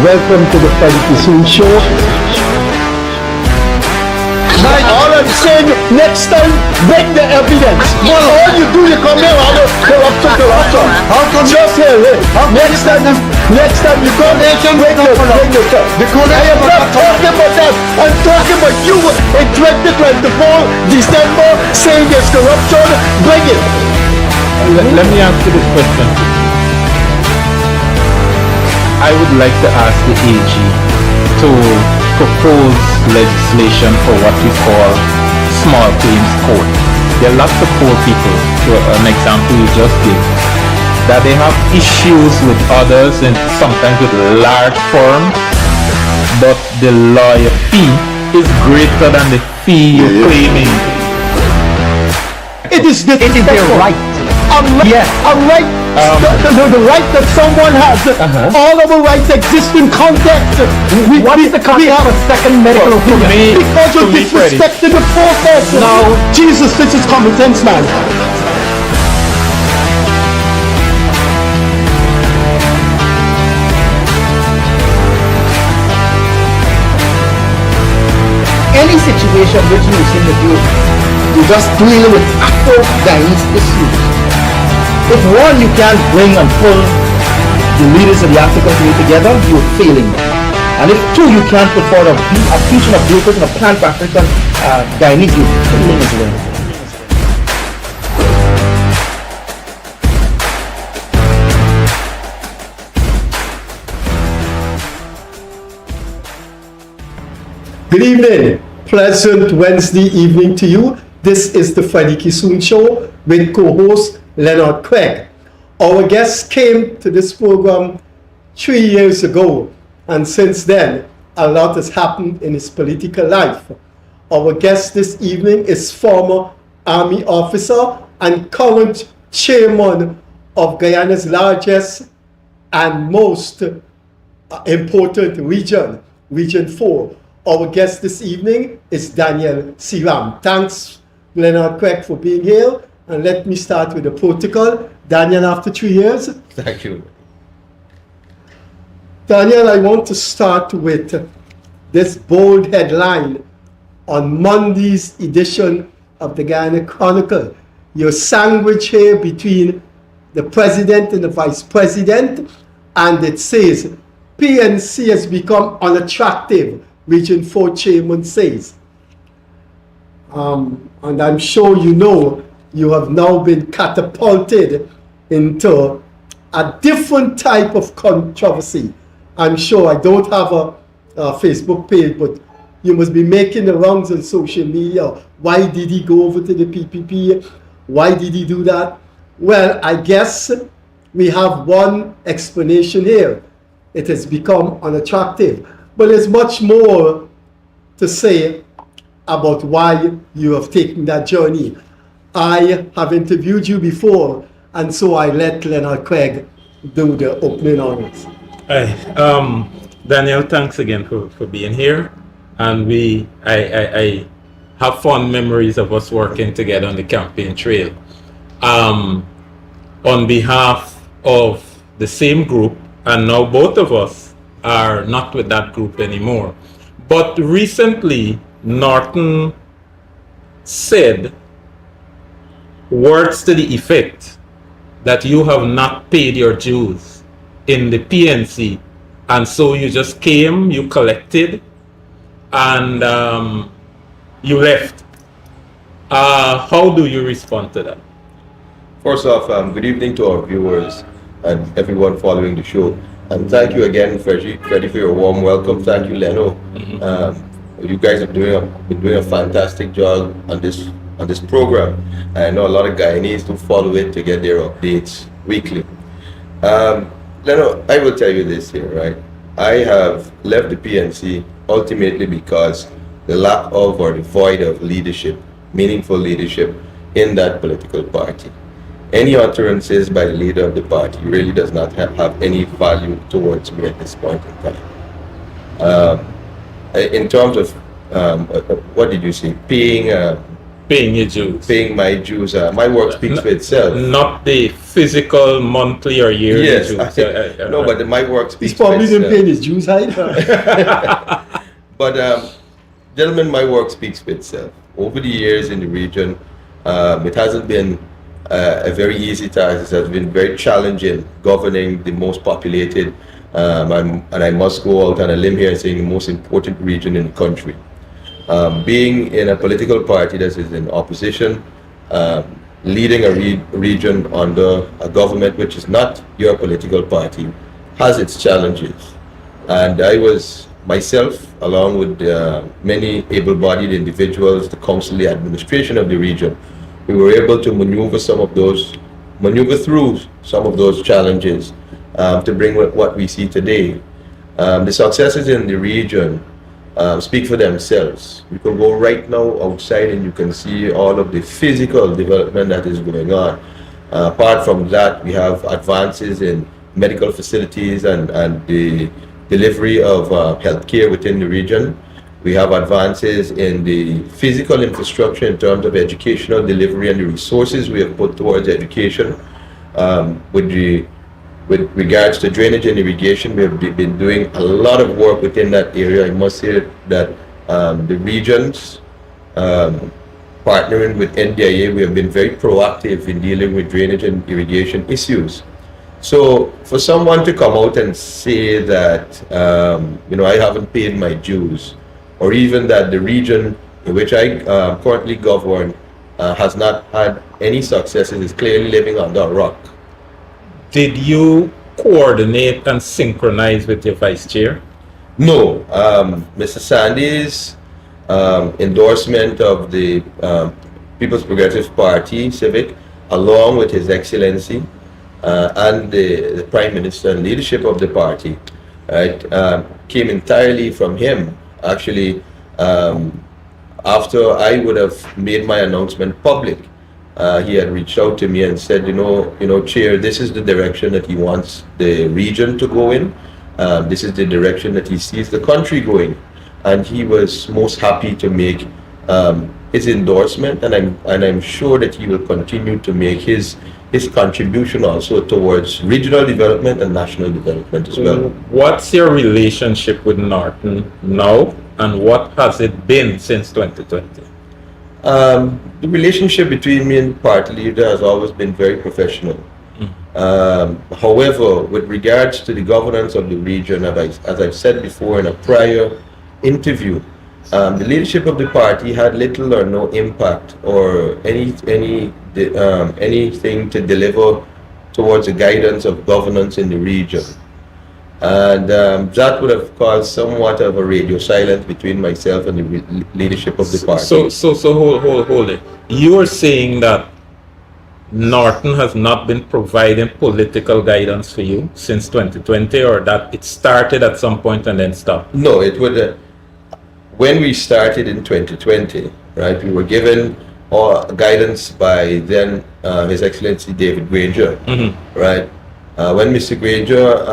Welcome to the Freddie Kissoon Show. Like all I'm saying, next time, bring the evidence. Well, all you do, you come here, all the corruption. How come just here? Next time you come here, bring the stuff. I am not talking about that. I'm talking about you in 2024, December, saying there's corruption. Bring it. Let me ask you this question. I would like to ask the AG to propose legislation for what we call small claims court. There are lots of poor people, for an example you just gave, that they have issues with others and sometimes with large firms, but the lawyer fee is greater than the fee you're claiming. It is their right. I'm right. The right that someone has. All of our rights exist in context. What is the context of a second medical opinion? Because you're disrespecting the process. Now, Jesus, this is common sense, man. Any situation which you seem to do, you just deal with after Chinese issues. If one, you can't bring and pull the leaders of the African community together, you're failing. And if two, you can't put forward a future of blueprint and a plan for African Guyanese, you're failing as well. Good evening. Pleasant Wednesday evening to you. This is the Freddie Kissoon Show with co-host Leonard Craig. Our guest came to this program 3 years ago, and since then, a lot has happened in his political life. Our guest this evening is former Army officer and current chairman of Guyana's largest and most important region, Region 4. Our guest this evening is Daniel Seeram. Thanks, Leonard Craig, for being here. And let me start with the protocol. Daniel, after 3 years. Thank you. Daniel, I want to start with this bold headline on Monday's edition of the Guyana Chronicle. You're sandwiched here between the president and the vice president, and it says, PNC has become unattractive, Region 4 chairman says. And I'm sure you know, you have now been catapulted into a different type of controversy. I'm sure I don't have a Facebook page, but you must be making the rounds on social media. Why did he go over to the PPP? Why did he do that? Well, I guess we have one explanation here. It has become unattractive. But there's much more to say about why you have taken that journey. I have interviewed you before, and so I let Leonard Craig do the opening honors. Hi, Daniel, thanks again for being here. And I have fond memories of us working together on the campaign trail. On behalf of the same group, and now both of us are not with that group anymore. But recently, Norton said words to the effect that you have not paid your dues in the PNC, and so you just came, you collected, and you left. How do you respond to that? First off, good evening to our viewers and everyone following the show. And thank you again, Freddie, for your warm welcome. Thank you, Leno. You guys have been doing a fantastic job on this program. I know a lot of Guyanese to follow it to get their updates weekly. Leno, I will tell you this here, right? I have left the PNC ultimately because the lack of or the void of leadership, meaningful leadership in that political party. Any utterances by the leader of the party really does not have any value towards me at this point in time. In terms of, what did you say, paying paying your dues. paying my dues. My work speaks for itself. Not the physical, monthly, or yearly Yes, dues. no, but my work speaks He's probably for been itself. paying his dues either. But gentlemen, my work speaks for itself. Over the years in the region, it hasn't been a very easy task. It has been very challenging governing the most populated, and I must go out on a limb here and saying the most important region in the country. Being in a political party that is in opposition, leading a region under a government which is not your political party, has its challenges. And I was myself, along with many able-bodied individuals, the council, the administration of the region, we were able to maneuver through some of those challenges to bring what we see today. The successes in the region speak for themselves. You can go right now outside and you can see all of the physical development that is going on. Apart from that, we have advances in medical facilities and the delivery of healthcare within the region. We have advances in the physical infrastructure in terms of educational delivery and the resources we have put towards education. With regards to drainage and irrigation, we have been doing a lot of work within that area. I must say that the regions, partnering with NDIA, we have been very proactive in dealing with drainage and irrigation issues. So for someone to come out and say that, I haven't paid my dues, or even that the region in which I currently govern has not had any successes, is clearly living under a rock. Did you coordinate and synchronize with your vice chair? No. Mr. Sandy's endorsement of the People's Progressive Party, Civic, along with His Excellency and the Prime Minister and leadership of the party, right, came entirely from him. Actually, after I would have made my announcement public, he had reached out to me and said, Chair, this is the direction that he wants the region to go in. This is the direction that he sees the country going. And he was most happy to make his endorsement, and I'm sure that he will continue to make his contribution also towards regional development and national development as well. What's your relationship with Norton now, and what has it been since 2020? The relationship between me and party leader has always been very professional. However, with regards to the governance of the region, as I've said before in a prior interview, the leadership of the party had little or no impact or anything to deliver towards the guidance of governance in the region. And that would have caused somewhat of a radio silence between myself and the leadership of the party. So hold it. You are saying that Norton has not been providing political guidance for you since 2020, or that it started at some point and then stopped? No, it would. When we started in 2020, right, we were given guidance by then His Excellency David Granger, right. When Mr. Granger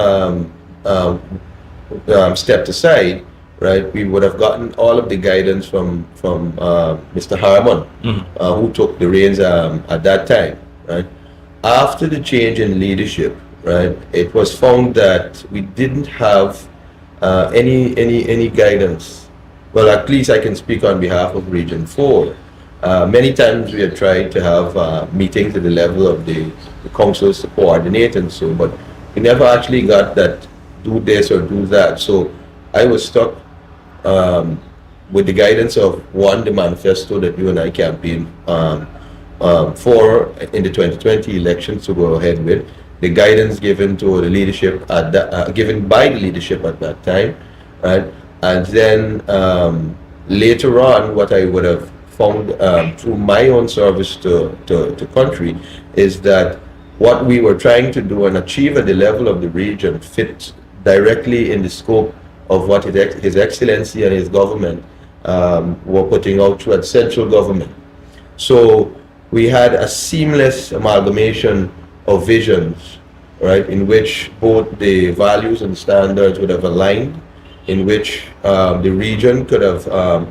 stepped aside, right, we would have gotten all of the guidance from Mr. Harmon, who took the reins at that time, right. After the change in leadership, right, it was found that we didn't have any guidance. Well, at least I can speak on behalf of Region 4. Many times we have tried to have meetings at the level of the councils to coordinate and so, but we never actually got that do this or do that. So I was stuck with the guidance of the manifesto that you and I campaigned for in the 2020 elections to go ahead with, the guidance given to the leadership given by the leadership at that time, right? And then later on, what I would have found through my own service to country is that what we were trying to do and achieve at the level of the region fit directly in the scope of what His Excellency and his government were putting out through central government. So we had a seamless amalgamation of visions, right, in which both the values and standards would have aligned, in which the region could have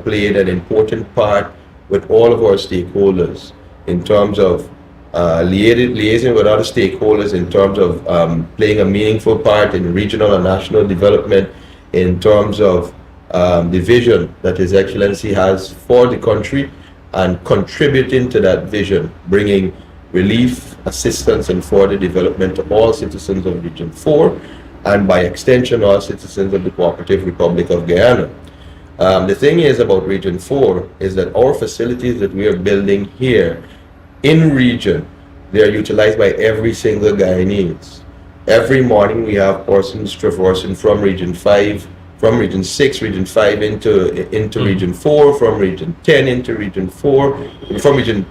played an important part with all of our stakeholders in terms of liaising with other stakeholders in terms of playing a meaningful part in regional and national development, in terms of the vision that His Excellency has for the country, and contributing to that vision, bringing relief, assistance, and further development to all citizens of Region 4, and by extension, all citizens of the Cooperative Republic of Guyana. The thing is about Region 4 is that our facilities that we are building here in region, they are utilized by every single Guyanese. Every morning we have persons traversing from Region 5, from Region 6, Region 5 into Region 4, from Region 10 into Region 4, from Region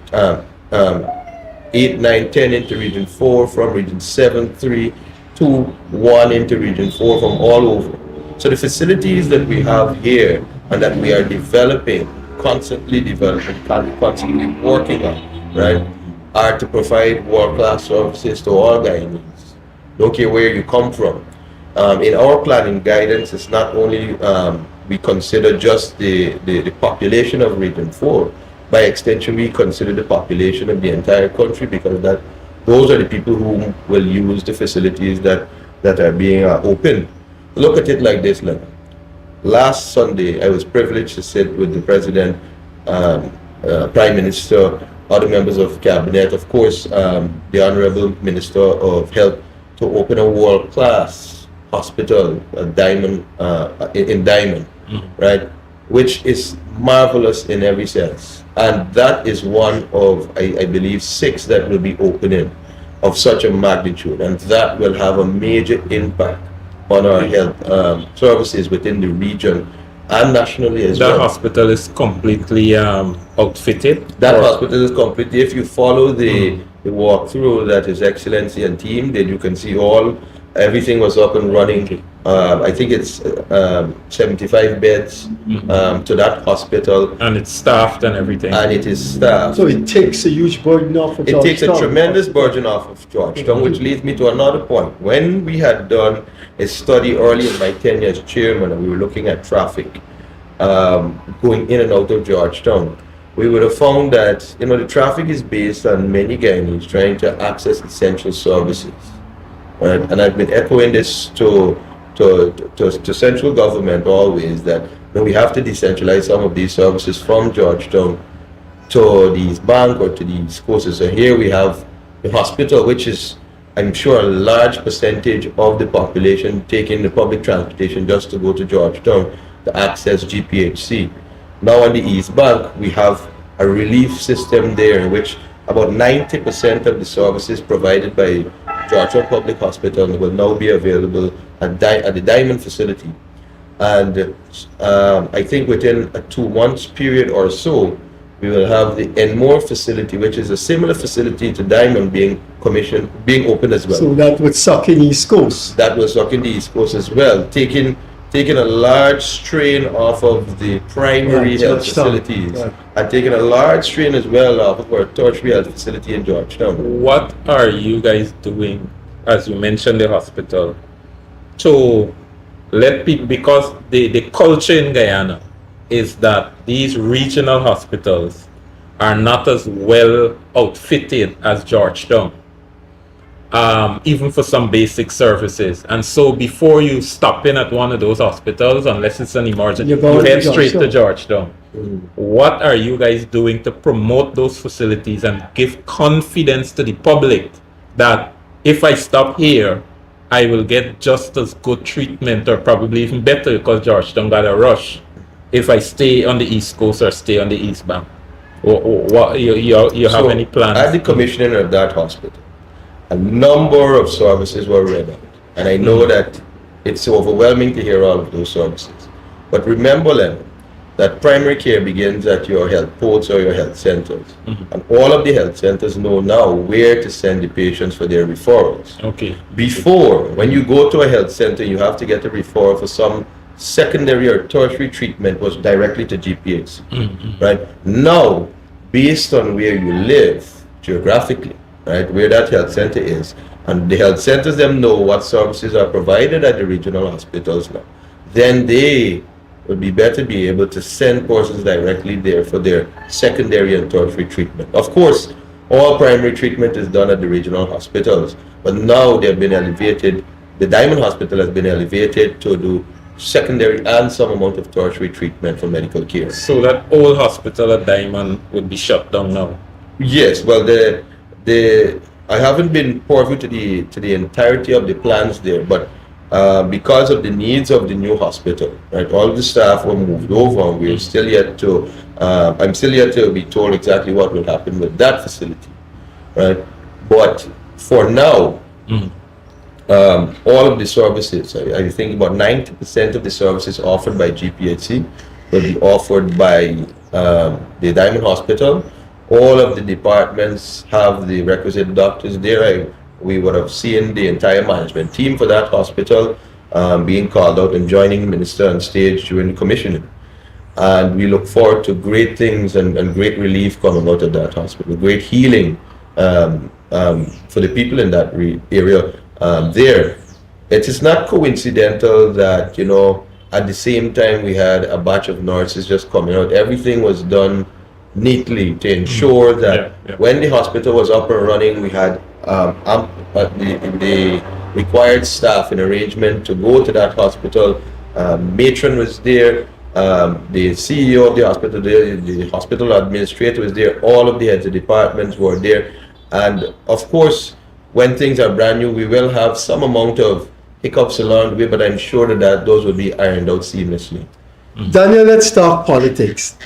8, 9, 10 into Region 4, from Region 7, 3, 2, 1 into Region 4, from all over. So the facilities that we have here and that we are developing, constantly developing, constantly working on, right, are to provide world-class services to all Guyanese. Don't care where you come from. In our planning guidance, it's not only we consider just the population of Region 4. By extension, we consider the population of the entire country, because those are the people who will use the facilities that are being opened. Look at it like this, Leonard. Last Sunday, I was privileged to sit with the President, Prime Minister, other members of Cabinet, of course, the Honorable Minister of Health, to open a world-class hospital, Diamond, in Diamond, right? Which is marvelous in every sense. And that is one of, I believe, 6 that will be opening of such a magnitude. And that will have a major impact on our health services within the region and nationally as well. That hospital is completely outfitted? That hospital is completely, if you follow the walkthrough that His Excellency and team did, you can see everything was up and running. I think it's 75 beds to that hospital. And it's staffed and everything. And it is staffed. So it takes a huge burden off of Georgetown. It takes a tremendous burden off of Georgetown, which leads me to another point. When we had done a study early in my tenure as chairman, and we were looking at traffic going in and out of Georgetown, we would have found that the traffic is based on many Guyanese trying to access essential services. Right? And I've been echoing this to central government always, that we have to decentralize some of these services from Georgetown to the East Bank or to the East Coast. So here we have the hospital, which is, I'm sure, a large percentage of the population taking the public transportation just to go to Georgetown to access GPHC. Now on the East Bank, we have a relief system there in which about 90% of the services provided by Georgetown Public Hospital will now be available at the Diamond facility. And I think within a 2 months period or so, we will have the Enmore facility, which is a similar facility to Diamond, being open as well. So that would suck in East Coast. That will suck in the East Coast as well, taking a large strain off of the primary health facilities, and taking a large strain as well off of our tertiary health facility in Georgetown. What are you guys doing, as you mentioned the hospital, to let people, because the culture in Guyana is that these regional hospitals are not as well outfitted as Georgetown, even for some basic services. And so before you stop in at one of those hospitals, unless it's an emergency, you head straight to Georgetown. What are you guys doing to promote those facilities and give confidence to the public that if I stop here, I will get just as good treatment, or probably even better, because Georgetown got a rush, if I stay on the East Coast or stay on the East Bank? What you have any plans? At the commissioning of that hospital, a number of services were read out, and I know that it's overwhelming to hear all of those services. But remember, Leonard, that primary care begins at your health posts or your health centers, and all of the health centers know now where to send the patients for their referrals. Okay. Before, when you go to a health center, you have to get a referral for some secondary or tertiary treatment was directly to GPHC. Right now, based on where you live geographically, right, where that health center is, and the health centers them know what services are provided at the regional hospitals now, then they would be better be able to send persons directly there for their secondary and tertiary treatment. Of course, all primary treatment is done at the regional hospitals, but now they've been elevated. The Diamond Hospital has been elevated to do secondary and some amount of tertiary treatment for medical care. So that old hospital at Diamond would be shut down now? Yes, well, I haven't been privy to the entirety of the plans there, but because of the needs of the new hospital, right, all the staff were moved over, and we're still yet to. I'm still yet to be told exactly what will happen with that facility, right? But for now, all of the services, I think about 90% of the services offered by GPHC will be offered by the Diamond Hospital. All of the departments have the requisite doctors there. We would have seen the entire management team for that hospital being called out and joining the minister on stage during the commissioning. And we look forward to great things and great relief coming out of that hospital, great healing for the people in that area there. It is not coincidental that, at the same time we had a batch of nurses just coming out. Everything was done neatly to ensure that when the hospital was up and running, we had the required staff in arrangement to go to that hospital. Matron was there, the CEO of the hospital, the hospital administrator was there, all of the heads of departments were there. And of course, when things are brand new, we will have some amount of hiccups along the way, but I'm sure that those will be ironed out seamlessly. Daniel, let's talk politics.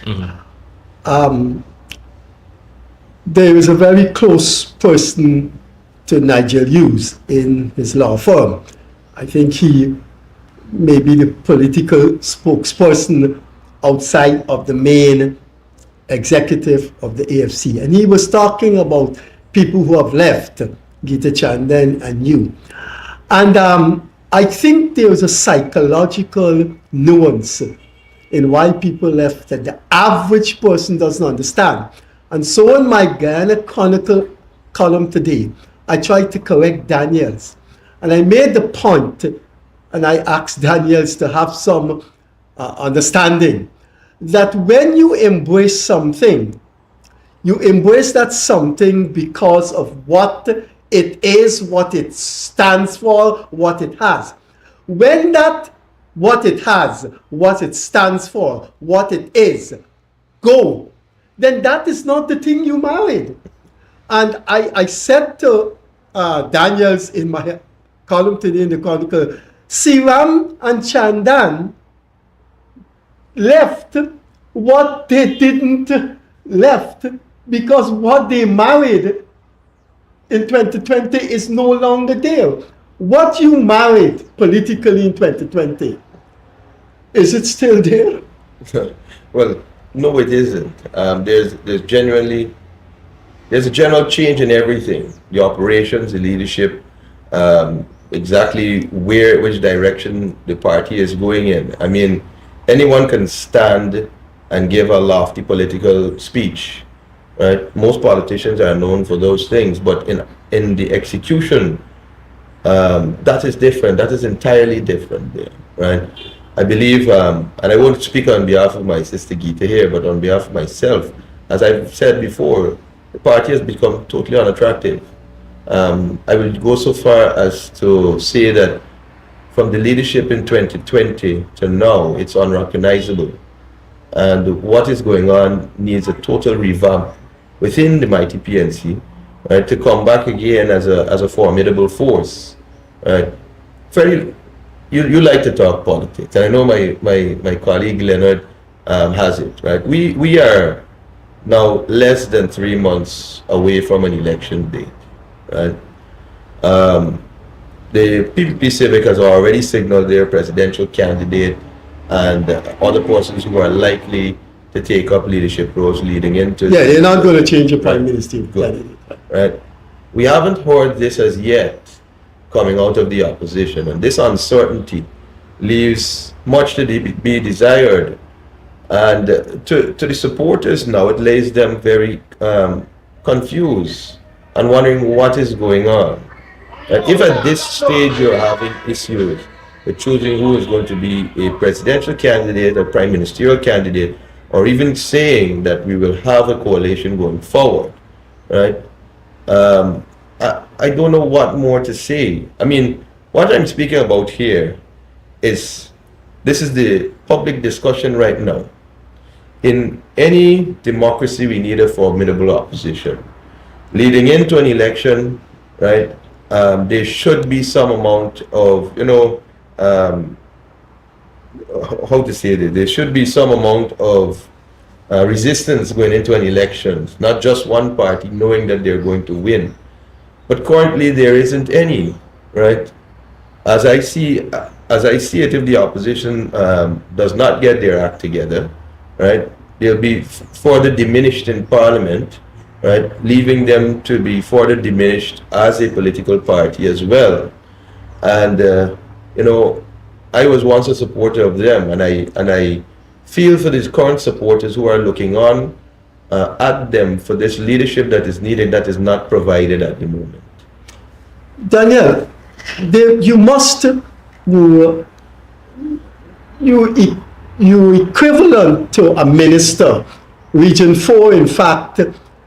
There is a very close person to Nigel Hughes in his law firm. I think he may be the political spokesperson outside of the main executive of the AFC. And he was talking about people who have left, Gita Chandan and you. And I think there was a psychological nuance in why people left that the average person doesn't understand. And so in my Guyana Chronicle column today, I tried to correct Daniels. And I made the point, and I asked Daniels to have some understanding, that when you embrace something, you embrace that something because of what it is, what it stands for, what it has. When that what it has, what it stands for, what it is, go, then that is not the thing you married. And I said to Daniels in my column today in the Chronicle, Seeram and Chandan left what they didn't left because what they married in 2020 is no longer there. What you married politically in 2020, is it still there? Well, no, it isn't. There's a general change in everything. The operations, the leadership, exactly which direction the party is going in. I mean, anyone can stand and give a lofty political speech, right? Most politicians are known for those things, but in the execution, that is different. That is entirely different there, right? I believe, and I won't speak on behalf of my sister Gita here, but on behalf of myself, as I've said before, the party has become totally unattractive. I will go so far as to say that from the leadership in 2020 to now, it's unrecognizable. And what is going on needs a total revamp within the mighty PNC, right, to come back again as a formidable force. Right? Freddie, you like to talk politics, and I know my colleague Leonard has it. Right? We are now less than 3 months away from an election date. Right? The PPP Civic has already signaled their presidential candidate and other persons who are likely to take up leadership roles leading into. Yeah, they're not going to change the prime minister. Good. Right. We haven't heard this as yet coming out of the opposition, and this uncertainty leaves much to be desired. And to the supporters now, it lays them very confused and wondering what is going on. And if at this stage you're having issues with choosing who is going to be a presidential candidate, a prime ministerial candidate, or even saying that we will have a coalition going forward, right? I don't know what more to say. I mean, what I'm speaking about here is, this is the public discussion right now. In any democracy, we need a formidable opposition. Leading into an election, right, there should be some amount of, how to say it, there should be some amount of resistance going into an election, not just one party knowing that they're going to win. But currently there isn't any, right? As I see it, if the opposition does not get their act together, right, they'll be further diminished in Parliament, right, leaving them to be further diminished as a political party as well. And I was once a supporter of them, and I feel for these current supporters who are looking on at them for this leadership that is needed, that is not provided at the moment. Daniel, you must, you equivalent to a minister. Region 4, in fact,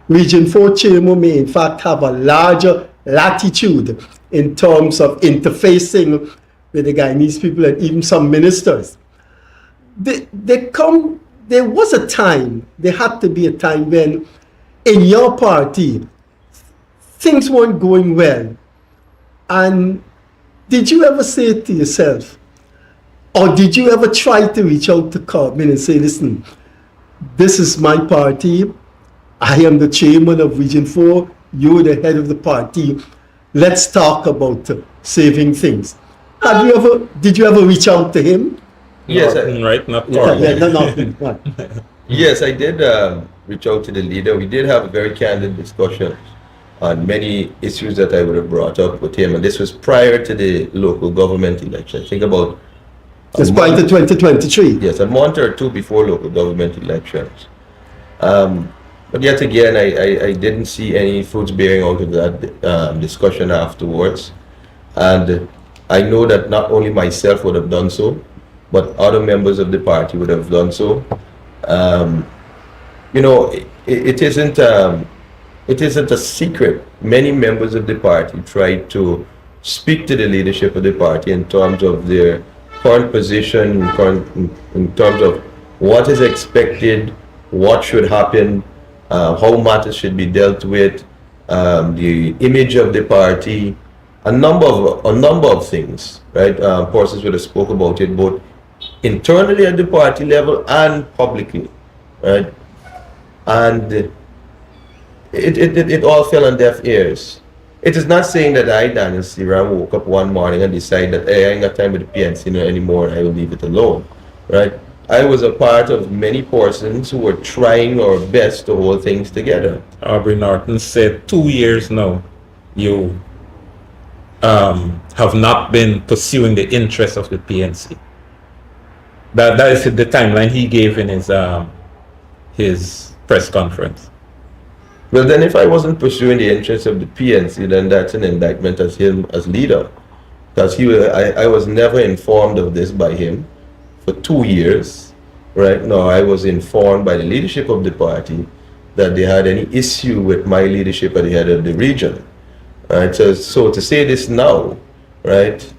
Region 4 chairman may in fact have a larger latitude in terms of interfacing with the Guyanese people and even some ministers. There was a time, there had to be a time when in your party things weren't going well. And did you ever say to yourself, or did you ever try to reach out to Cartman and say, listen, this is my party, I am the chairman of Region 4, you're the head of the party, let's talk about saving things. Did you ever reach out to him? Yes, right? Not No. Yes, I did reach out to the leader. We did have a very candid discussion on many issues that I would have brought up with him, and this was prior to the local government election. I think about despite the 2023. Yes, a month or two before local government elections. But yet again, I didn't see any fruits bearing out of that discussion afterwards. And I know that not only myself would have done so, but other members of the party would have done so. It isn't a secret. Many members of the party tried to speak to the leadership of the party in terms of their current position, in terms of what is expected, what should happen, how matters should be dealt with, the image of the party, a number of things, right? Persons would have spoke about it both internally at the party level and publicly, right? And it all fell on deaf ears. It is not saying that I, Daniel Seeram, woke up one morning and decided that, hey, I ain't got time with the PNC anymore, I will leave it alone, right? I was a part of many persons who were trying our best to hold things together. Aubrey Norton said 2 years now, you have not been pursuing the interests of the PNC. That is the timeline he gave in his press conference. Well, then if I wasn't pursuing the interests of the PNC, then that's an indictment as him as leader. Because I was never informed of this by him for 2 years, right? No, I was informed by the leadership of the party that they had any issue with my leadership at the head of the region. Right? So to say this now, right,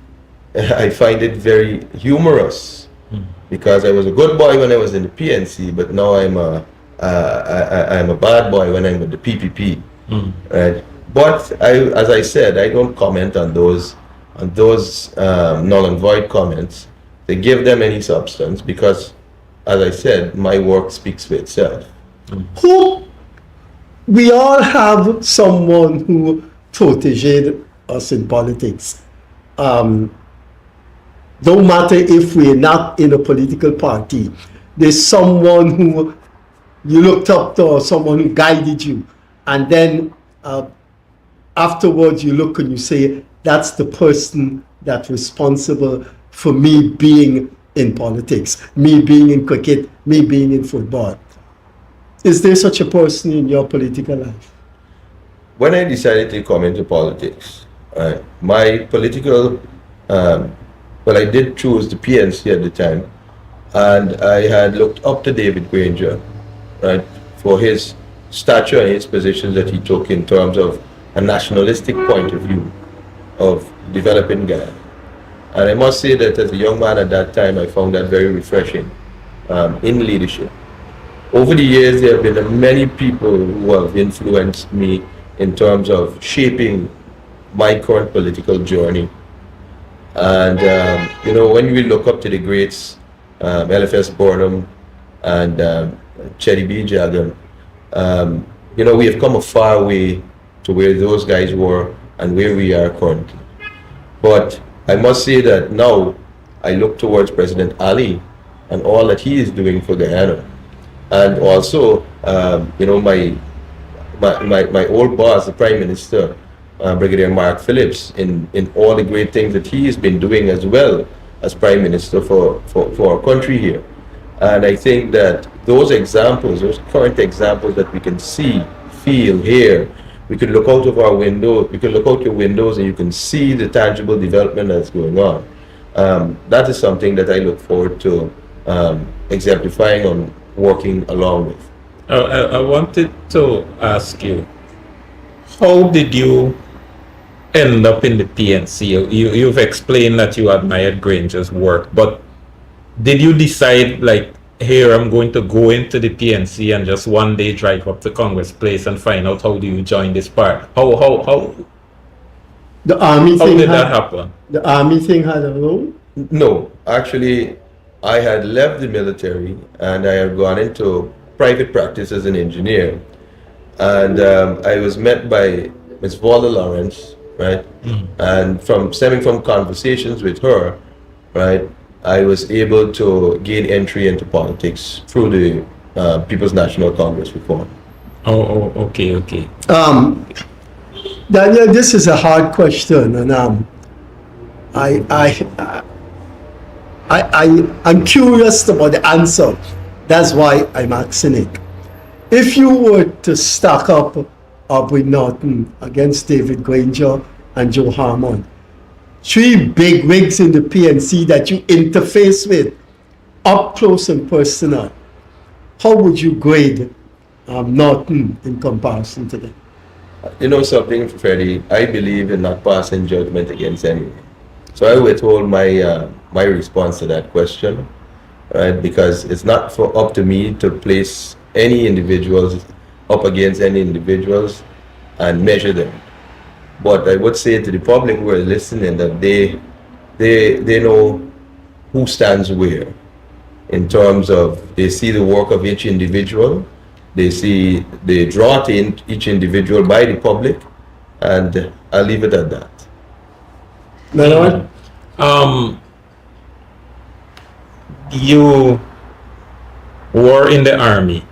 I find it very humorous, because I was a good boy when I was in the PNC, but now I'm a bad boy when I'm with the PPP, right? But as I said, I don't comment on those null and void comments. They give them any substance, because, as I said, my work speaks for itself. We all have someone who protéged us in politics. No matter if we're not in a political party, there's someone who you looked up to, or someone who guided you, and then afterwards you look and you say, that's the person that's responsible for me being in politics, me being in cricket, me being in football. Is there such a person in your political life? When I decided to come into politics, my political well, I did choose the PNC at the time, and I had looked up to David Granger, right, for his stature and his positions that he took in terms of a nationalistic point of view of developing Ghana. And I must say that as a young man at that time, I found that very refreshing in leadership. Over the years, there have been many people who have influenced me in terms of shaping my current political journey. And, when we look up to the greats, LFS Burnham and Chetty B. Jagan, we have come a far way to where those guys were and where we are currently. But I must say that now I look towards President Ali and all that he is doing for Guyana. And also, my old boss, the Prime Minister, Brigadier Mark Phillips, in all the great things that he has been doing as well as Prime Minister for our country here. And I think that those examples, those current examples that we can see, feel, hear, we can look out of our window, you can look out your windows and you can see the tangible development that's going on. That is something that I look forward to exemplifying on working along with. I wanted to ask you, how did you end up in the PNC? You've explained that you admired Granger's work, but did you decide, like, here I'm going to go into the PNC and just one day drive up to Congress Place and find out how do you join this part? How The army thing did that happen? The army thing had a role? No, actually, I had left the military and I had gone into private practice as an engineer. And I was met by Ms. Vola Lawrence, right? And stemming from conversations with her, right, I was able to gain entry into politics through the People's National Congress reform. Okay. Daniel, this is a hard question, and I'm curious about the answer. That's why I'm asking it. If you were to stack up Aubrey Norton against David Granger and Joe Harmon, three big wigs in the PNC that you interface with up close and personal, how would you grade Norton in comparison to them? You know something, Freddie, I believe in not passing judgment against anyone. So I withhold my response to that question, right? Because it's not up to me to place any individuals up against any individuals and measure them. But I would say to the public who are listening that they know who stands where in terms of they see the work of each individual, they draw to each individual by the public, and I'll leave it at that. Leonard? You were in the army,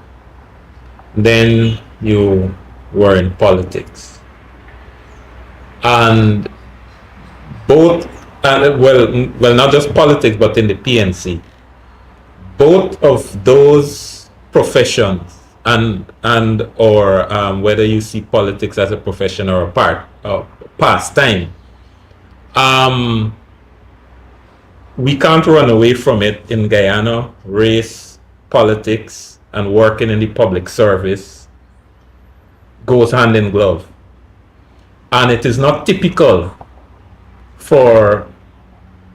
then you were in politics, and both, well, not just politics, but in the PNC, both of those professions, or whether you see politics as a profession or a pastime, we can't run away from it in Guyana. Race, politics, and working in the public service goes hand in glove. And it is not typical for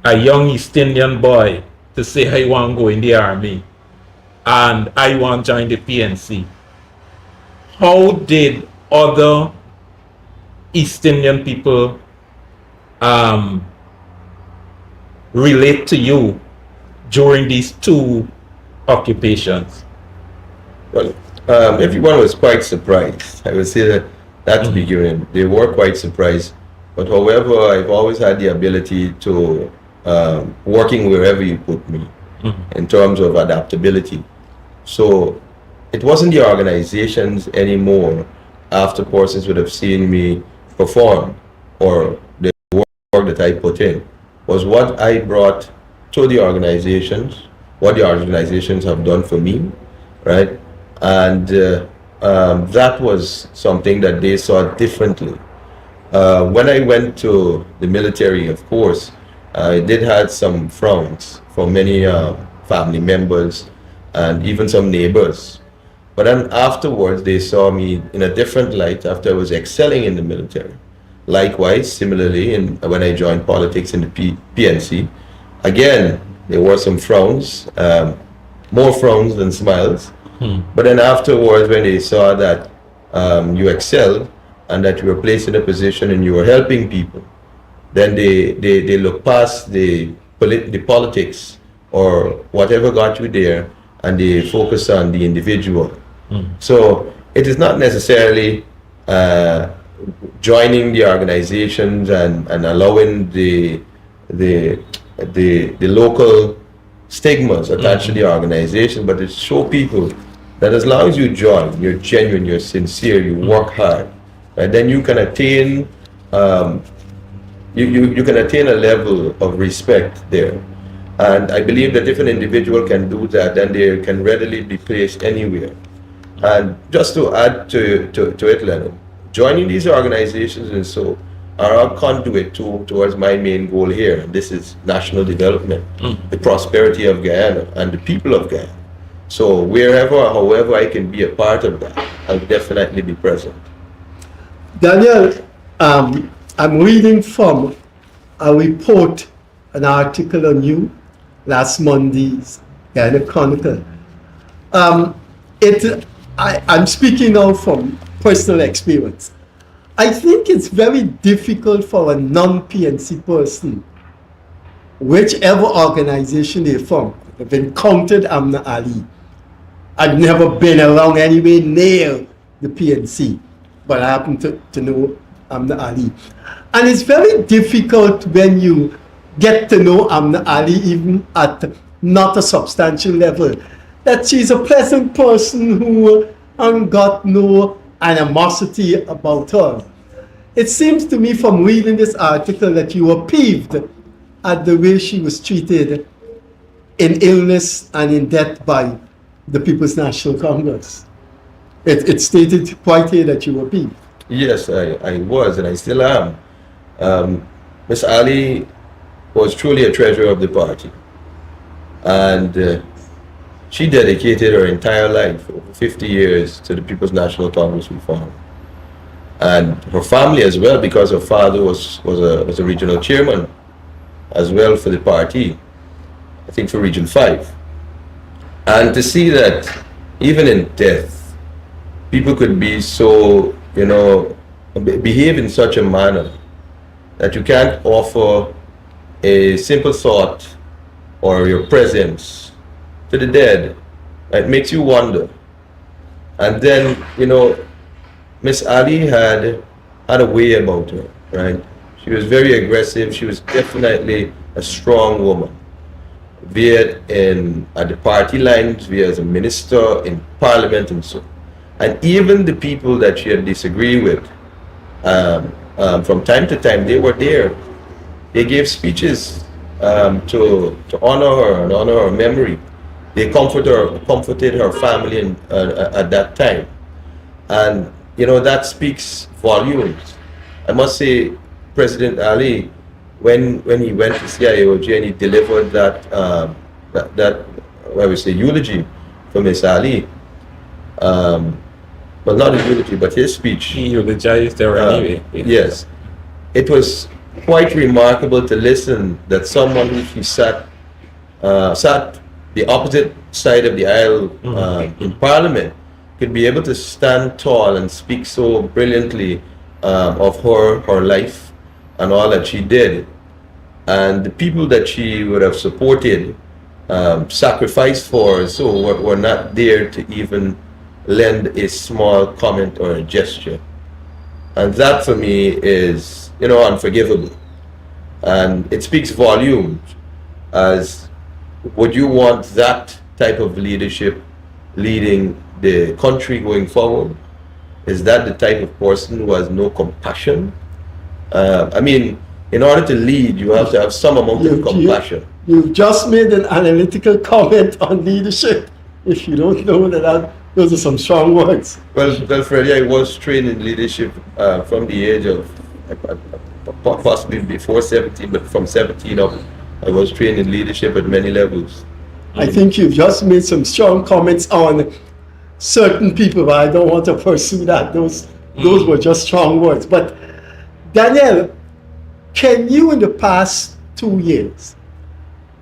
a young East Indian boy to say, I want to go in the army and I want to join the PNC. How did other East Indian people relate to you during these two occupations? Well, everyone was quite surprised. I would say that to begin with, they were quite surprised. But however, I've always had the ability to working wherever you put me in terms of adaptability. So it wasn't the organizations anymore after persons would have seen me perform or the work that I put in, was what I brought to the organizations, what the organizations have done for me, right? And that was something that they saw differently. When I went to the military, of course, I did had some frowns from many family members and even some neighbors. But then afterwards, they saw me in a different light after I was excelling in the military. Likewise, similarly, when I joined politics in the PNC, again, there were some frowns, more frowns than smiles. But then afterwards, when they saw that you excelled and that you were placed in a position and you were helping people, then they look past the politics or whatever got you there, and they focus on the individual. So it is not necessarily joining the organizations and allowing the local stigmas attached to the organization, but to show people that as long as you join, you're genuine, you're sincere, you work hard, right, then you can attain you can attain a level of respect there. And I believe that if an individual can do that, then they can readily be placed anywhere. And just to add to it, Leonard, joining these organizations and so are a conduit towards my main goal here. This is national development, the prosperity of Guyana and the people of Guyana. So wherever or however I can be a part of that, I'll definitely be present. Daniel, I'm reading from a report, an article on you, last Monday's Guyana Chronicle. I'm speaking now from personal experience. I think it's very difficult for a non-PNC person, whichever organization they're from. I've encountered Amna Ali. I've never been around anywhere near the PNC, but I happen to know Amna Ali. And it's very difficult when you get to know Amna Ali, even at not a substantial level, that she's a pleasant person who got no animosity about her. It seems to me from reading this article that you were peeved at the way she was treated in illness and in death by the People's National Congress. It stated quite here that you were peeved. Yes, I was, and I still am. Miss Ali was truly a treasure of the party. And she dedicated her entire life, over 50 years, to the People's National Congress reform. And her family as well, because her father was a regional chairman as well for the party, I think for Region 5. And to see that even in death, people could be so, behave in such a manner that you can't offer a simple thought or your presence to the dead, it makes you wonder. And then, Miss Ali had a way about her, right? She was very aggressive. She was definitely a strong woman, be it at the party lines, be it as a minister in parliament and so. And even the people that she had disagreed with, from time to time, they were there. They gave speeches to honor her and honor her memory. They comforted her family at that time. And, that speaks volumes. I must say, President Ali, when he went to CIOG and he delivered that eulogy for Miss Ali, well, not a eulogy, but his speech. He eulogized her anyway. Yes. It was quite remarkable to listen that someone who sat the opposite side of the aisle in Parliament could be able to stand tall and speak so brilliantly of her life and all that she did. And the people that she would have supported, sacrificed for, so were not there to even lend a small comment or a gesture. And that for me is, unforgivable. And it speaks volumes as, would you want that type of leadership leading the country going forward? Is that the type of person who has no compassion? In order to lead, you have to have some amount of compassion. You've just made an analytical comment on leadership. If you don't know those are some strong words. Well, Freddie, I was trained in leadership from the age of possibly before 17, but from 17 up I was trained in leadership at many levels. I think you've just made some strong comments on certain people, but I don't want to pursue that. Those were just strong words. But Daniel, can you in the past 2 years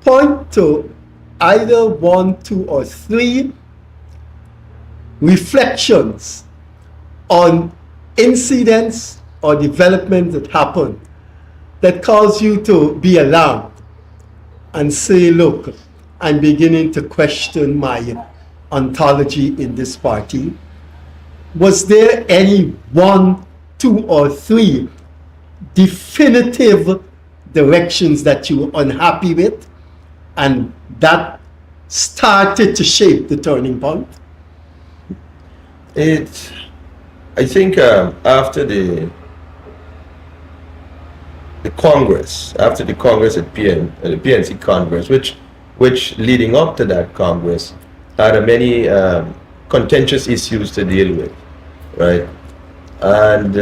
point to either 1, 2, or 3 reflections on incidents or developments that happened that caused you to be alarmed and say, look, I'm beginning to question my ontology in this party? Was there any 1, 2, or 3 definitive directions that you were unhappy with and that started to shape the turning point? I think after the Congress, after the Congress at the PNC Congress, which leading up to that Congress had many contentious issues to deal with, right? And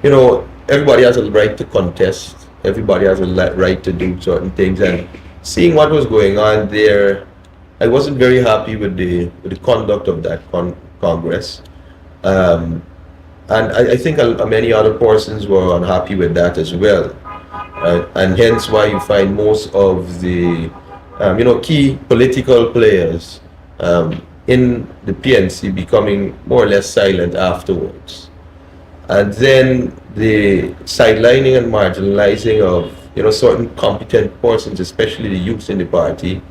you know, everybody has a right to contest. Everybody has a right to do certain things. And seeing what was going on there, I wasn't very happy with the conduct of that Congress. And I think many other persons were unhappy with that as well. And hence why you find most of the key political players in the PNC becoming more or less silent afterwards. And then the sidelining and marginalizing of certain competent persons, especially the youth in the party,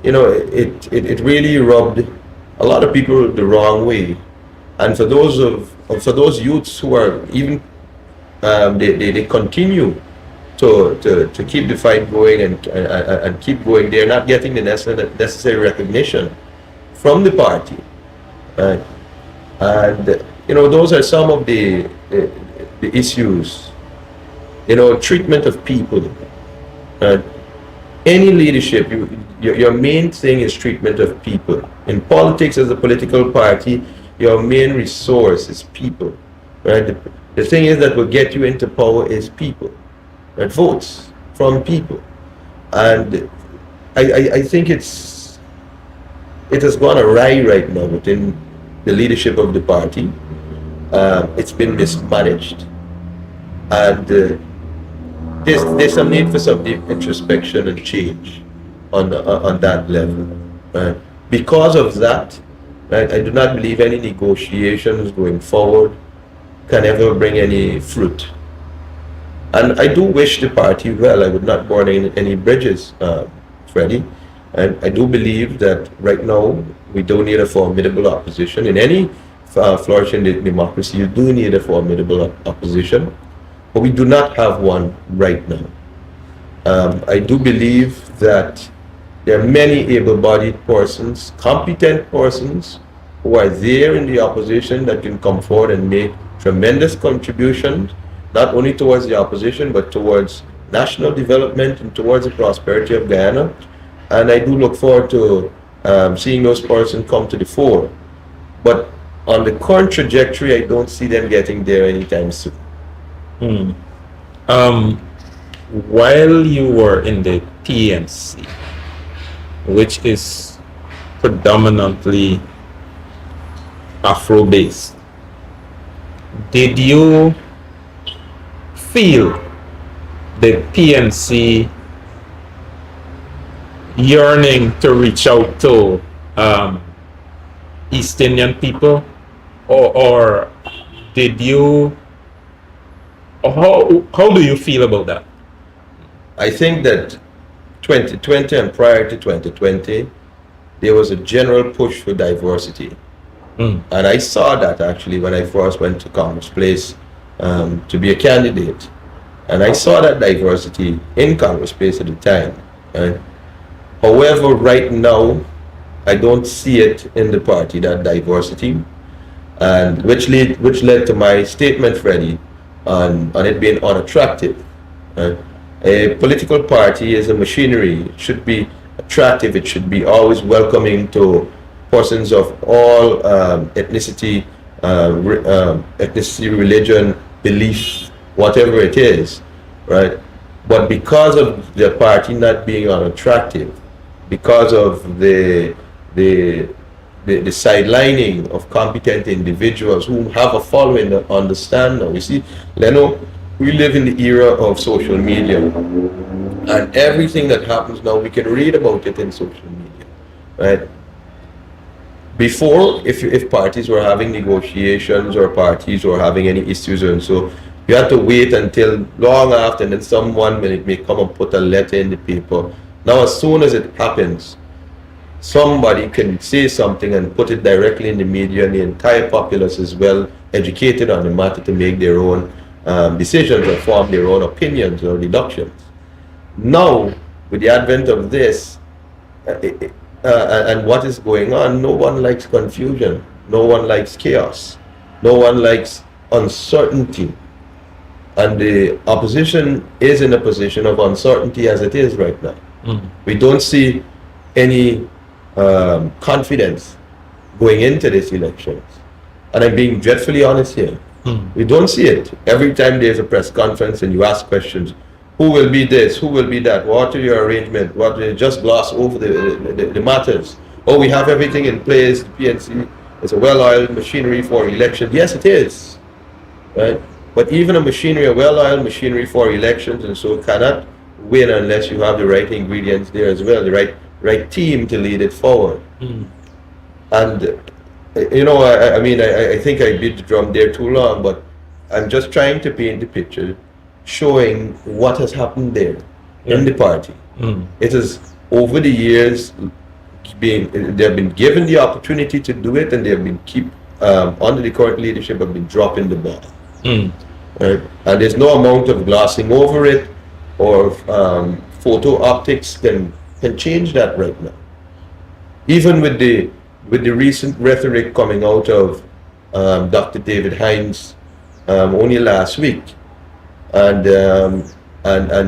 it really rubbed a lot of people the wrong way. And for those youths who are even they continue to keep the fight going and keep going, they're not getting the necessary recognition from the party, right? And those are some of the issues. Treatment of people. Any leadership, your main thing is treatment of people. In politics, as a political party, your main resource is people, right? The thing is that will get you into power is people, right? Votes from people. And I think it has gone awry right now within the leadership of the party. It's been mismanaged, and there's some need for some deep introspection and change on that level. Right? Because of that, right, I do not believe any negotiations going forward can ever bring any fruit. And I do wish the party well. I would not burn any bridges, Freddie. And I do believe that right now we don't need a formidable opposition. In any flourishing democracy, you do need a formidable opposition, but we do not have one right now. I do believe that there are many able-bodied persons, competent persons, who are there in the opposition that can come forward and make tremendous contributions, not only towards the opposition, but towards national development and towards the prosperity of Guyana. And I do look forward to seeing those persons come to the fore. But on the current trajectory, I don't see them getting there anytime soon. While you were in the PNC, which is predominantly Afro-based, did you feel the PNC yearning to reach out to East Indian people, or did you? How do you feel about that? I think that 2020 and prior to 2020, there was a general push for diversity. And I saw that actually when I first went to Congress Place to be a candidate. And I saw that diversity in Congress Place at the time. Right? However, right now, I don't see it in the party, that diversity, and which led to my statement, Freddie, on it being unattractive. Right? A political party is a machinery. It should be attractive. It should be always welcoming to persons of all ethnicity, religion, belief, whatever it is, right? But because of the party not being unattractive, because of the sidelining of competent individuals who have a following that understand now. You see, Leno, we live in the era of social media, and everything that happens now, we can read about it in social media, right? Before, if parties were having negotiations or parties were having any issues and so, you have to wait until long after, and then someone may come and put a letter in the paper. Now, as soon as it happens, somebody can say something and put it directly in the media, and the entire populace is well educated on the matter to make their own decisions or form their own opinions or deductions. Now, with the advent of this, and what is going on, no one likes confusion, no one likes chaos, no one likes uncertainty. And the opposition is in a position of uncertainty as it is right now. We don't see any confidence going into this elections. And I'm being dreadfully honest here. We don't see it. Every time there's a press conference and you ask questions, who will be this, who will be that, what are your arrangement, what, just gloss over the matters. Oh, we have everything in place, the PNC is a well-oiled machinery for election. Yes, it is, right? But even a well-oiled machinery for elections and so cannot win unless you have the right ingredients there as well, the right team to lead it forward. And you know, I think I beat the drum there too long, but I'm just trying to paint the picture, showing what has happened there in the party. It is over the years they have been given the opportunity to do it, and they have been under the current leadership have been dropping the ball. Right? And there's no amount of glossing over it or photo optics can change that right now. Even with the recent rhetoric coming out of Dr. David Hines only last week, and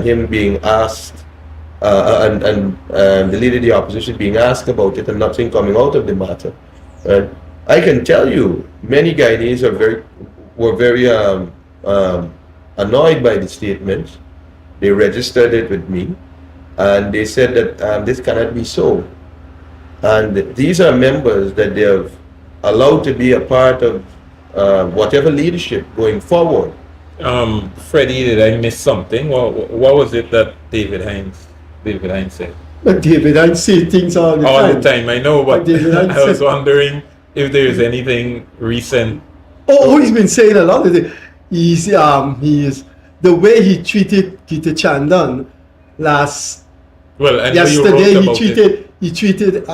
him being asked, and the leader of the opposition being asked about it, and nothing coming out of the matter. I can tell you, many Guyanese were very annoyed by the statement. They registered it with me, and they said that this cannot be so. And these are members that they have allowed to be a part of whatever leadership going forward. Freddie, did I miss something? What was it that David Hines said? But David Hines say things all the time. All the time, I know, but I was said, wondering if there's anything recent. Oh, he's been saying a lot of things. He is the way he treated Gita Chandan yesterday he treated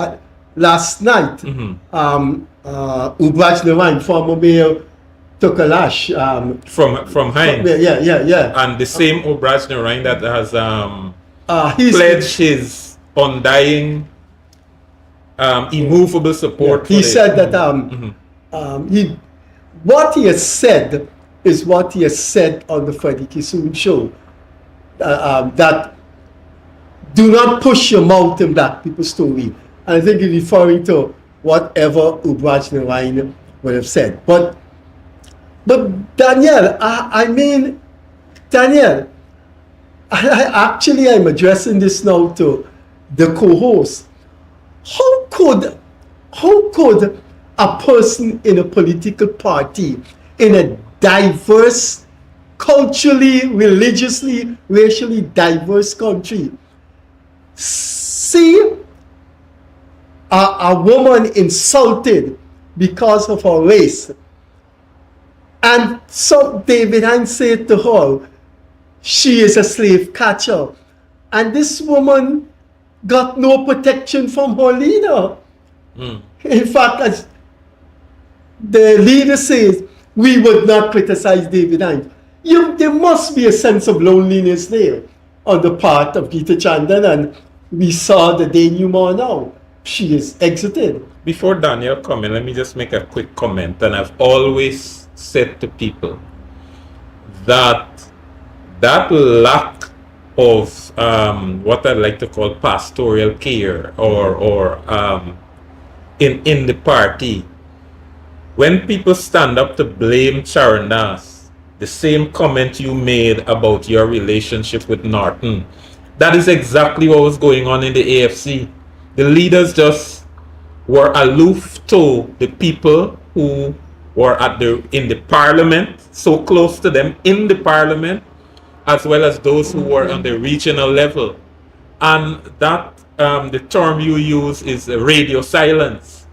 last night. Ubraj Levine, former mayor, took a lash from Hines. Yeah. And the same Ubraj Levine that has pledged his undying, immovable support. He said that what he has said is what he has said on the Freddie Kissoon show. That do not push your mouth in black people's story. And I think he's referring to whatever Ubraj Levine would have said. But Daniel, Daniel, I'm addressing this now to the co-host. How could a person in a political party in a diverse, culturally, religiously, racially diverse country see a woman insulted because of her race, and so David Hines said to her, she is a slave catcher, and this woman got no protection from her leader. In fact, as the leader says, we would not criticize David Hines. There must be a sense of loneliness there on the part of Gita Chandan, and we saw the denouement now. She is exited. Before Daniel comment, let me just make a quick comment. And I've always said to people that lack of what I like to call pastoral care or in the party, when people stand up to blame Charandas the same comment you made about your relationship with Norton. That is exactly what was going on in the AFC. The leaders just were aloof to the people who were in the parliament, so close to them in the parliament, as well as those who were on the regional level. And that the term you use is radio silence.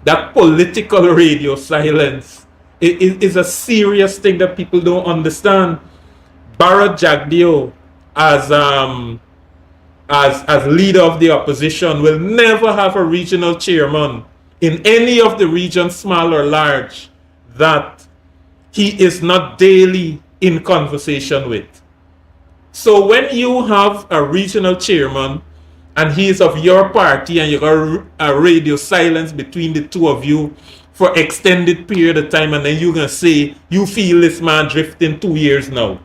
That political radio silence is a serious thing that people don't understand. Bharat Jagdeo, as leader of the opposition, will never have a regional chairman in any of the regions, small or large, that he is not daily in conversation with. So when you have a regional chairman and he is of your party and you got a radio silence between the two of you for extended period of time, and then you're gonna say you feel this man drifting 2 years now.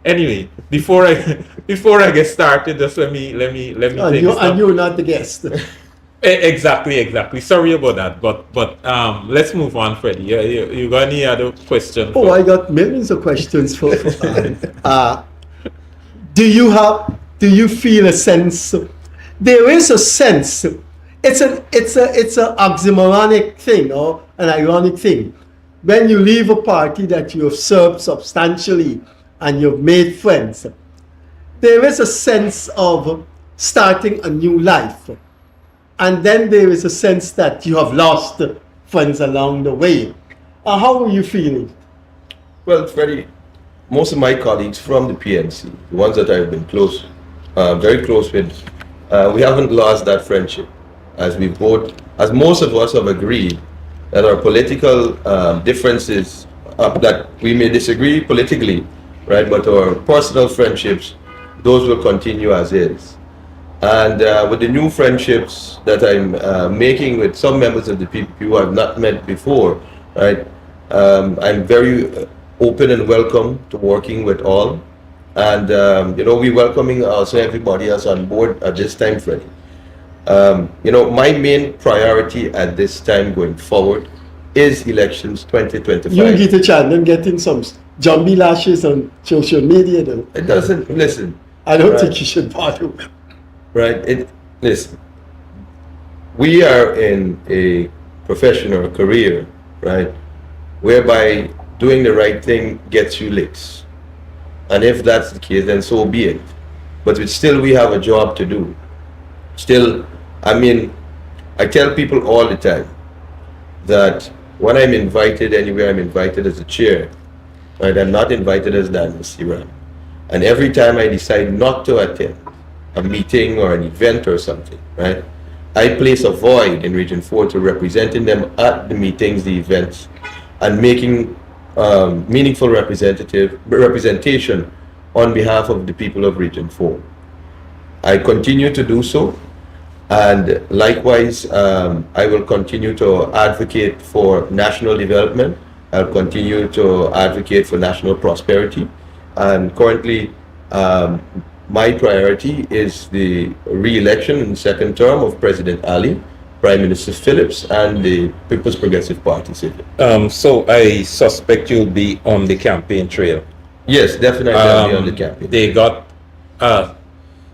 Anyway, before I get started, just let me take this And you're not the guest. Exactly. Sorry about that, but let's move on, Freddie. You got any other questions? Oh, I got millions of questions for. Do you feel a sense? There is a sense. It's a oxymoronic thing or an ironic thing. When you leave a party that you have served substantially and you've made friends, there is a sense of starting a new life. And then there is a sense that you have lost friends along the way. How are you feeling? Well, Freddie, most of my colleagues from the PNC, the ones that I've been very close with, we haven't lost that friendship, as most of us have agreed that our political differences, that we may disagree politically, right, but our personal friendships, those will continue as is. And with the new friendships that I'm making with some members of the PPP who I've not met before, right, I'm very open and welcome to working with all. And, we're welcoming also everybody else on board at this time, Freddie. My main priority at this time going forward is elections 2025. You get a chance and getting some jumbie lashes on social media, though. It doesn't, listen. I don't think you should bother with. Right, listen. We are in a professional career, right, whereby doing the right thing gets you licks. And if that's the case, then so be it. But we have a job to do. Still, I tell people all the time that when I'm invited anywhere, I'm invited as a chair. Right? I'm not invited as Daniel Seeram. And every time I decide not to attend a meeting or an event or something, right, I place a void in Region 4 to representing them at the meetings, the events, and making meaningful representation on behalf of the people of Region 4. I continue to do so, and likewise, I will continue to advocate for national development. I'll continue to advocate for national prosperity, and currently my priority is the re-election in the second term of President Ali, Prime Minister Phillips, and the People's Progressive Party. So I suspect you'll be on the campaign trail. Yes, definitely I'll be on the campaign. They got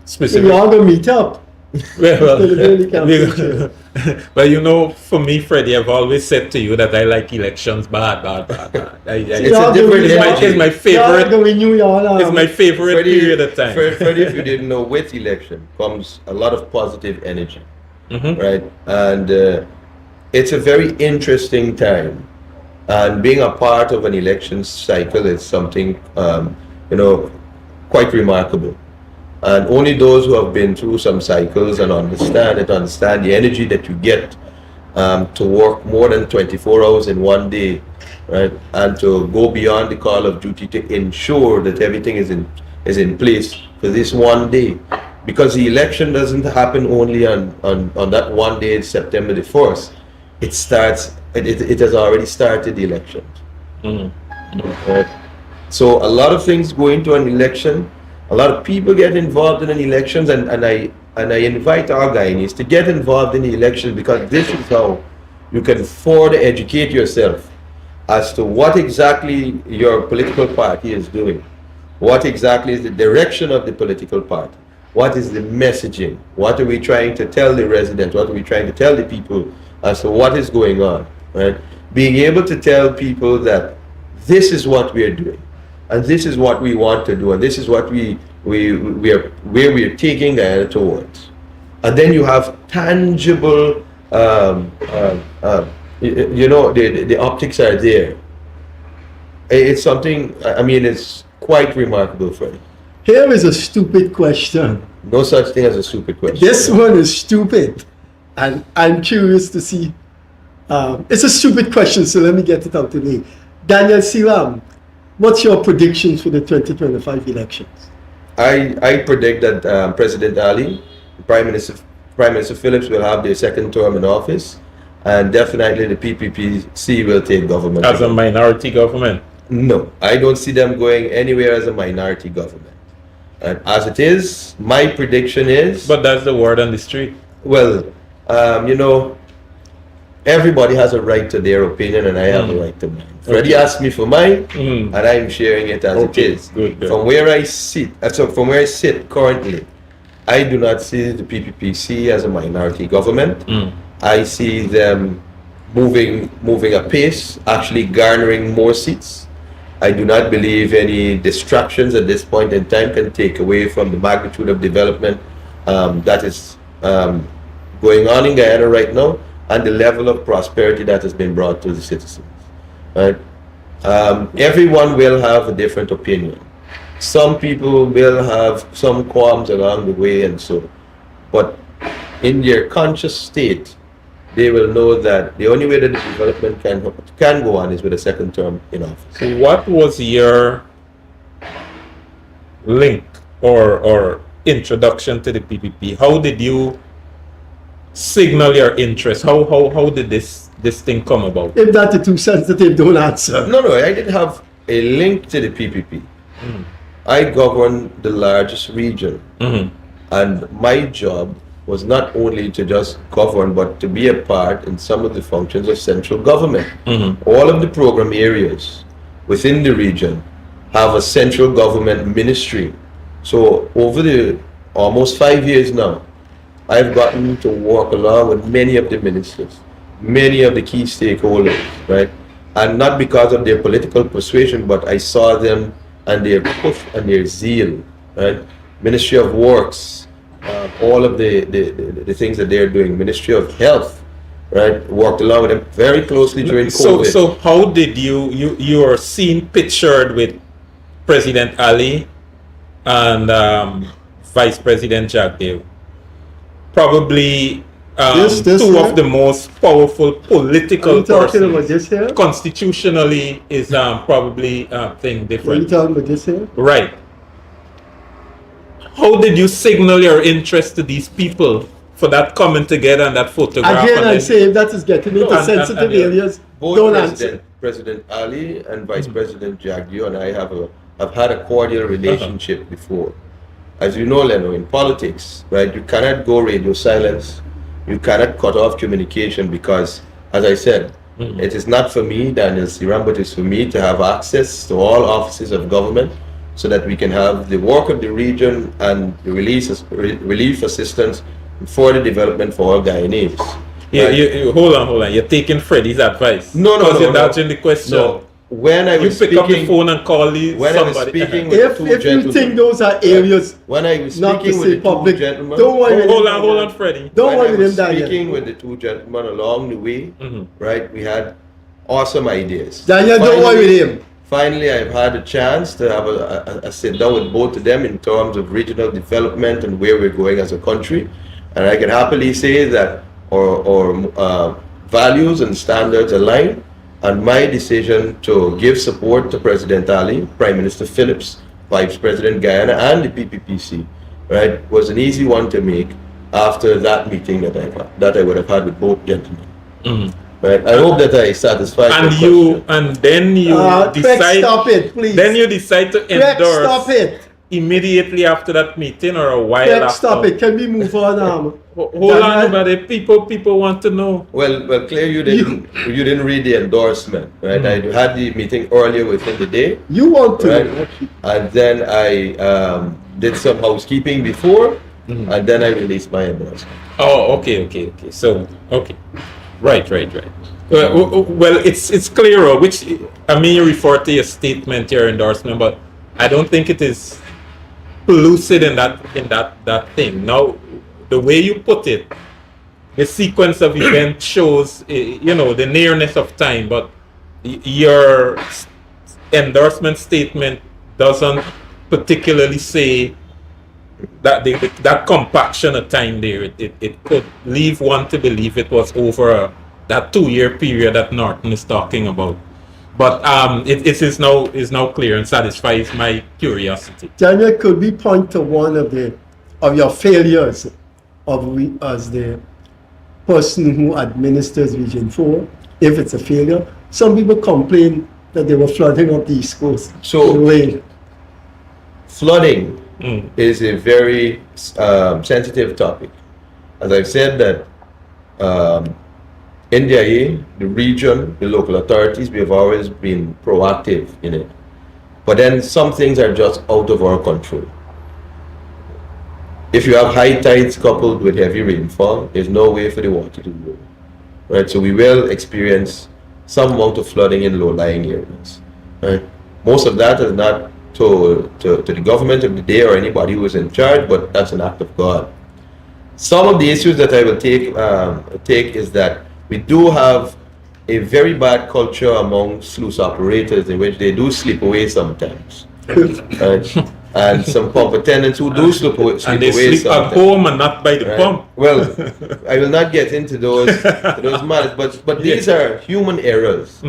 specific. We all gonna meet up. Well, Well, for me, Freddie, I've always said to you that I like elections bad. It's my favorite. It's my favorite Freddie, period of time. Freddie, if you didn't know, with election comes a lot of positive energy, right? And it's a very interesting time. And being a part of an election cycle is something, quite remarkable. And only those who have been through some cycles and understand the energy that you get to work more than 24 hours in one day, right? And to go beyond the call of duty to ensure that everything is in place for this one day. Because the election doesn't happen only on that one day, September the 1st. It has already started the election. Right? So a lot of things go into an election. A lot of people get involved in elections, and I invite our Guyanese to get involved in the election, because this is how you can further educate yourself as to what exactly your political party is doing. What exactly is the direction of the political party? What is the messaging? What are we trying to tell the residents? What are we trying to tell the people as to what is going on, right? Being able to tell people that this is what we are doing, and this is what we want to do, and this is what we are where we are taking Guyana towards. And then you have tangible, the optics are there. It's something, I mean, it's quite remarkable, Freddie. Here is a stupid question. No such thing as a stupid question. This one is stupid. And I'm curious to see. It's a stupid question, so let me get it out today. Daniel Seeram, what's your predictions for the 2025 elections? I predict that President Ali, Prime Minister Phillips will have their second term in office, and definitely the PPPC will take government. As a minority government? No, I don't see them going anywhere as a minority government. And as it is, my prediction is... But that's the word on the street. Well, everybody has a right to their opinion, and I have a right to mine. Freddie asked me for mine, and I'm sharing it as it is. Good. From where I sit, currently, I do not see the PPPC as a minority government. I see them moving apace, actually garnering more seats. I do not believe any distractions at this point in time can take away from the magnitude of development that is going on in Guyana right now, and the level of prosperity that has been brought to the citizens. Right? Everyone will have a different opinion. Some people will have some qualms along the way, and so, but in their conscious state, they will know that the only way that the development can go on is with a second term in office. So what was your link or introduction to the PPP? How did you signal your interest? How did this thing come about? If that is too sensitive, don't answer. No, I didn't have a link to the PPP. I govern the largest region, and my job was not only to just govern, but to be a part in some of the functions of central government. All of the program areas within the region have a central government ministry. So over the almost 5 years now, I've gotten to work along with many of the ministers, many of the key stakeholders, right? And not because of their political persuasion, but I saw them and their push and their zeal, right? Ministry of Works, all of the things that they're doing. Ministry of Health, right? Worked along with them very closely during COVID. So how did you are seen pictured with President Ali and Vice President Jagdev? Probably two of the most powerful political talking about this here? Constitutionally is probably thing different. Are you talking about this here? Right. How did you signal your interest to these people for that coming together and that photograph? Again, I say if that is getting into sensitive areas, both don't answer. President Ali and Vice President Jagdev and I have had a cordial relationship before. As you know, Leonard, in politics, right, you cannot go radio silence. You cannot cut off communication because, as I said, it is not for me, Daniel Seeram, but it's for me to have access to all offices of government so that we can have the work of the region and the relief assistance for the development for all Guyanese. Hold on. You're taking Freddie's advice. No. Because you're dodging the question. No. When I was you pick up the phone and call somebody. I was speaking with if you think those are areas when I was not to speaking say with the public, two gentlemen, don't worry. Hold on, Freddie. Don't worry when I with was him, speaking Daniel. with the two gentlemen along the way, right, we had awesome ideas. Daniel, don't worry with him. Finally, I've had a chance to have a sit down with both of them in terms of regional development and where we're going as a country. And I can happily say that our values and standards align. And my decision to give support to President Ali, Prime Minister Phillips, Vice President Guyana, and the PPPC, right, was an easy one to make after that meeting that I would have had with both gentlemen. Right. I hope that I satisfied then you decide. Stop it, please. Then you decide to endorse. Stop it. immediately after that meeting or a while Let's after? stop it. Can we move on? Hold on about it. People want to know. Well, Claire, you didn't read the endorsement, right? I had the meeting earlier within the day, You want to right? know. And then I did some housekeeping before, and then I released my endorsement. Oh, okay. So, okay. Right. Well, it's clearer, which, I mean, you refer to your statement, your endorsement, but I don't think it is lucid in that thing. Now, the way you put it, the sequence of events shows, the nearness of time, but your endorsement statement doesn't particularly say that that compaction of time there. It could leave one to believe it was over that 2-year period that Norton is talking about. But it is now clear and satisfies my curiosity. Daniel, could we point to one of your failures as the person who administers Region 4, if it's a failure? Some people complain that they were flooding up the East Coast. So, in rain. flooding is a very sensitive topic. As I've said that in the IA, the region, the local authorities, we have always been proactive in it. But then some things are just out of our control. If you have high tides coupled with heavy rainfall, there's no way for the water to go. Right? So we will experience some amount of flooding in low-lying areas. Right? Most of that is not to the government of the day or anybody who is in charge, but that's an act of God. Some of the issues that I will take is that we do have a very bad culture among sluice operators in which they do slip away sometimes. And some pump attendants who do slip away And they sleep sometimes. at home and not by the Right. pump. Well, I will not get into those matters, but these are human errors.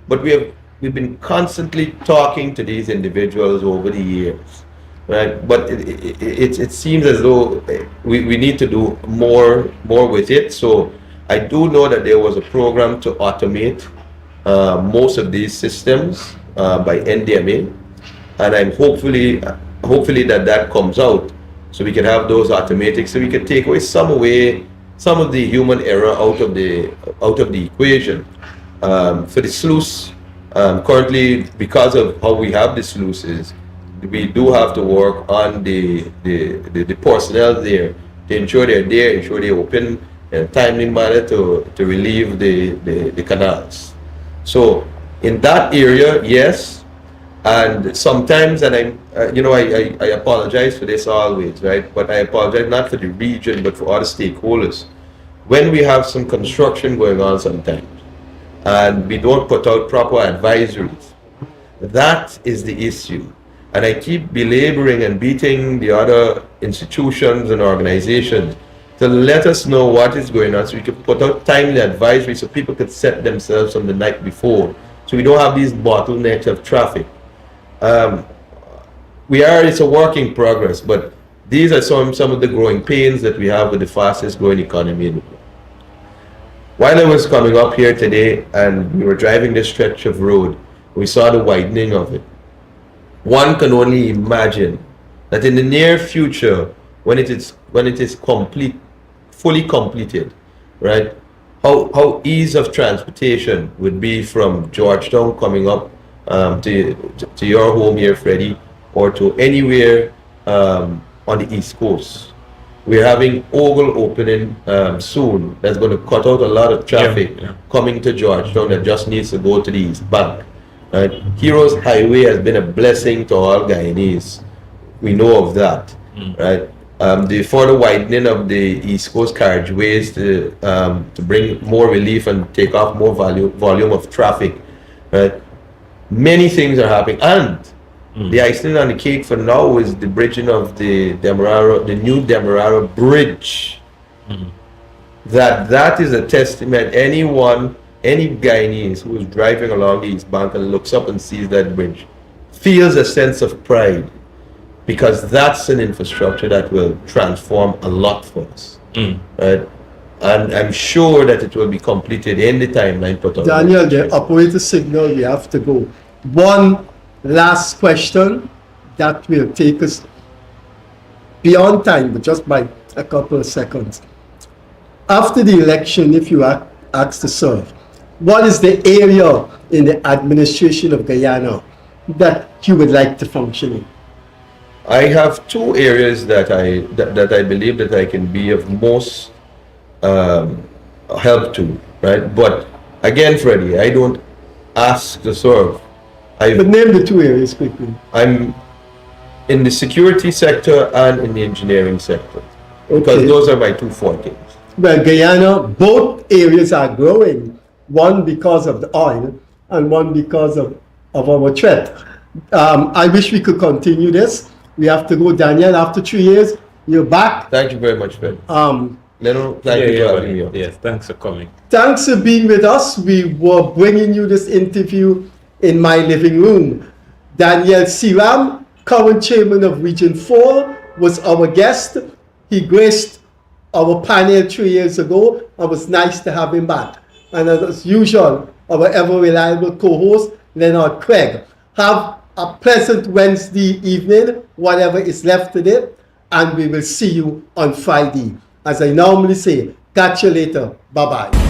But we've been constantly talking to these individuals over the years, right? But it seems as though we need to do more with it. So I do know that there was a program to automate most of these systems by NDMA, and I'm hopefully that comes out, so we can have those automatic, so we can take away some of the human error out of the equation. For the sluice, currently, because of how we have the sluices, we do have to work on the personnel there to ensure they're there, ensure they open in a timely manner to relieve the canals. So in that area, yes. And sometimes, and I apologize for this always, right? But I apologize not for the region, but for other stakeholders. When we have some construction going on sometimes, and we don't put out proper advisories, that is the issue. And I keep belaboring and beating the other institutions and organizations to let us know what is going on, so we can put out timely advisory so people could set themselves on the night before, so we don't have these bottlenecks of traffic. It's a work in progress, but these are some of the growing pains that we have with the fastest growing economy in the world. While I was coming up here today and we were driving this stretch of road, we saw the widening of it. One can only imagine that in the near future, when it is fully completed, right, how ease of transportation would be from Georgetown coming up to your home here, Freddie, or to anywhere on the East Coast. We're having Ogle opening soon. That's going to cut out a lot of traffic coming to Georgetown that just needs to go to the East Bank. Right? Heroes Highway has been a blessing to all Guyanese. We know of that. Right? The further widening of the East Coast carriageways to bring more relief and take off more volume of traffic. Right? Many things are happening, and the icing on the cake for now is the bridging of the new Demerara Bridge. That is a testament. Any Guyanese who is driving along the East Bank and looks up and sees that bridge feels a sense of pride, because that's an infrastructure that will transform a lot for us. Right? And I'm sure that it will be completed in the timeline put on. Daniel, the operator signal, we have to go. One last question that will take us beyond time, but just by a couple of seconds. After the election, if you are asked to serve, what is the area in the administration of Guyana that you would like to function in? I have two areas that I believe that I can be of most help to, right? But again, Freddie, I don't ask to serve. But name the two areas quickly. I'm in the security sector and in the engineering sector, because Okay. those are my two fortes. Well, Guyana, both areas are growing, one because of the oil and one because of our threat. I wish we could continue this. We have to go, Daniel, after 3 years, you're back. Thank you very much, Freddie. Leno, Yeah, thank you yeah, for buddy. having me on. Yes, thanks for coming. Thanks for being with us. We were bringing you this interview in my living room. Daniel Seeram, current chairman of Region 4, was our guest. He graced our panel 3 years ago, and it was nice to have him back. And as usual, our ever reliable co-host, Leonard Craig. Have a pleasant Wednesday evening, whatever is left of it, and we will see you on Friday. As I normally say, catch you later. Bye-bye.